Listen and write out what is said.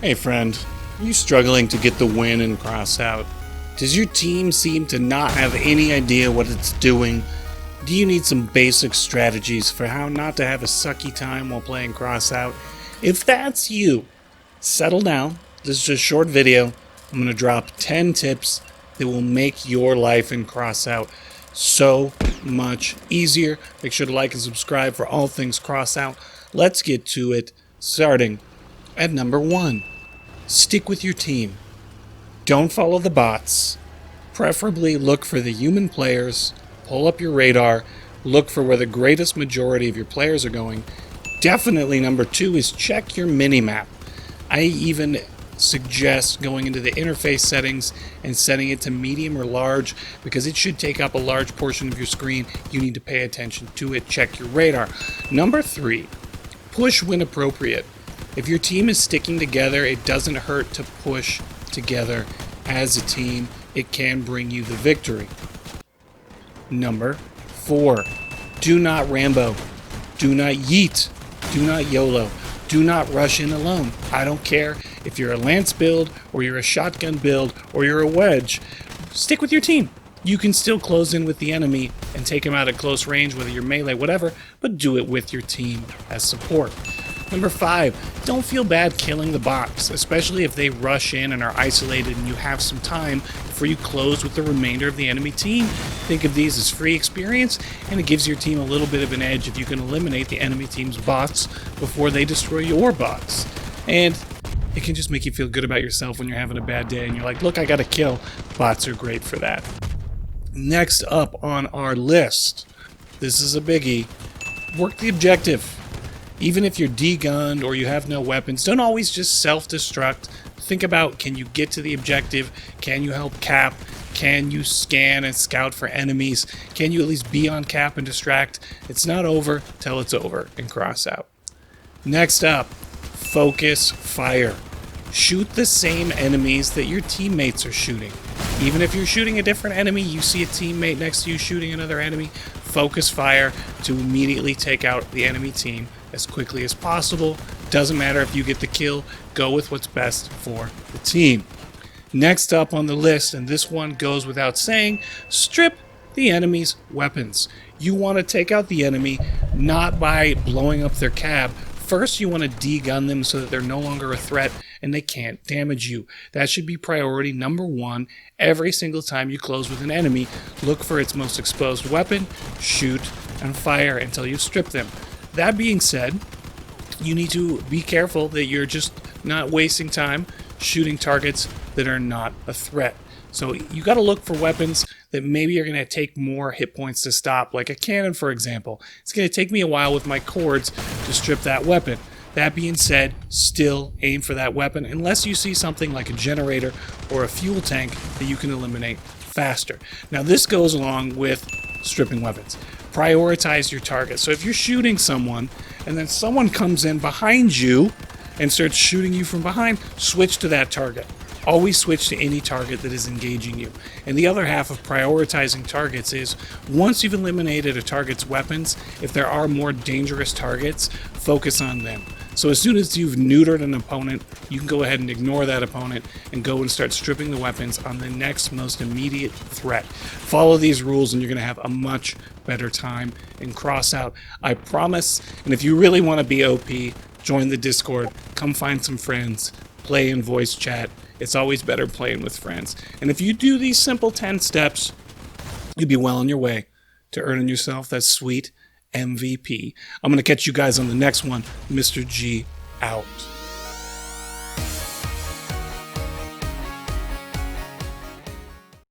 Hey friend, are you struggling to get the win in Crossout? Does your team seem to not have any idea what it's doing? Do you need some basic strategies for how not to have a sucky time while playing Crossout? If that's you, settle down. This is a short video. I'm going to drop 10 tips that will make your life in Crossout so much easier. Make sure to like and subscribe for all things Crossout. Let's get to it, starting at number 1. Stick with your team. Don't follow the bots. Preferably look for the human players. Pull up your radar. Look for where the greatest majority of your players are going. Definitely number 2 is check your minimap. I even suggest going into the interface settings and setting it to medium or large because it should take up a large portion of your screen. You need to pay attention to it. Check your radar. Number 3, push when appropriate. If your team is sticking together, it doesn't hurt to push together as a team. It can bring you the victory. Number 4, do not Rambo. Do not yeet. Do not YOLO. Do not rush in alone. I don't care if you're a lance build or you're a shotgun build or you're a wedge. Stick with your team. You can still close in with the enemy and take him out at close range, whether you're melee, whatever, but do it with your team as support. Number 5, don't feel bad killing the bots, especially if they rush in and are isolated and you have some time before you close with the remainder of the enemy team. Think of these as free experience, and it gives your team a little bit of an edge if you can eliminate the enemy team's bots before they destroy your bots. And it can just make you feel good about yourself when you're having a bad day and you're like, look, I got a kill. Bots are great for that. Next up on our list, this is a biggie, work the objective. Even if you're de-gunned or you have no weapons, don't always just self-destruct. Think about, can you get to the objective? Can you help cap? Can you scan and scout for enemies? Can you at least be on cap and distract? It's not over till it's over and Crossout. Next up, focus fire. Shoot the same enemies that your teammates are shooting. Even if you're shooting a different enemy, you see a teammate next to you shooting another enemy, focus fire to immediately take out the enemy team as quickly as possible. Doesn't matter if you get the kill, go with what's best for the team. Next up on the list, and this one goes without saying, strip the enemy's weapons. You want to take out the enemy not by blowing up their cab. First, you want to de-gun them so that they're no longer a threat and they can't damage you. That should be priority number 1. Every single time you close with an enemy, look for its most exposed weapon, shoot, and fire until you've stripped them. That being said, you need to be careful that you're just not wasting time shooting targets that are not a threat. So you got to look for weapons that maybe are going to take more hit points to stop, like a cannon, for example. It's going to take me a while with my cords to strip that weapon. That being said, still aim for that weapon unless you see something like a generator or a fuel tank that you can eliminate faster. Now this goes along with stripping weapons. Prioritize your target. So if you're shooting someone and then someone comes in behind you and starts shooting you from behind, switch to that target. Always switch to any target that is engaging you. And the other half of prioritizing targets is once you've eliminated a target's weapons, if there are more dangerous targets, focus on them. So as soon as you've neutered an opponent, you can go ahead and ignore that opponent and go and start stripping the weapons on the next most immediate threat. Follow these rules and you're going to have a much better time in Crossout. I promise. And if you really want to be OP, join the Discord. Come find some friends. Play in voice chat. It's always better playing with friends. And if you do these simple 10 steps, you'll be well on your way to earning yourself that sweet MVP. I'm going to catch you guys on the next one. Mr. G out.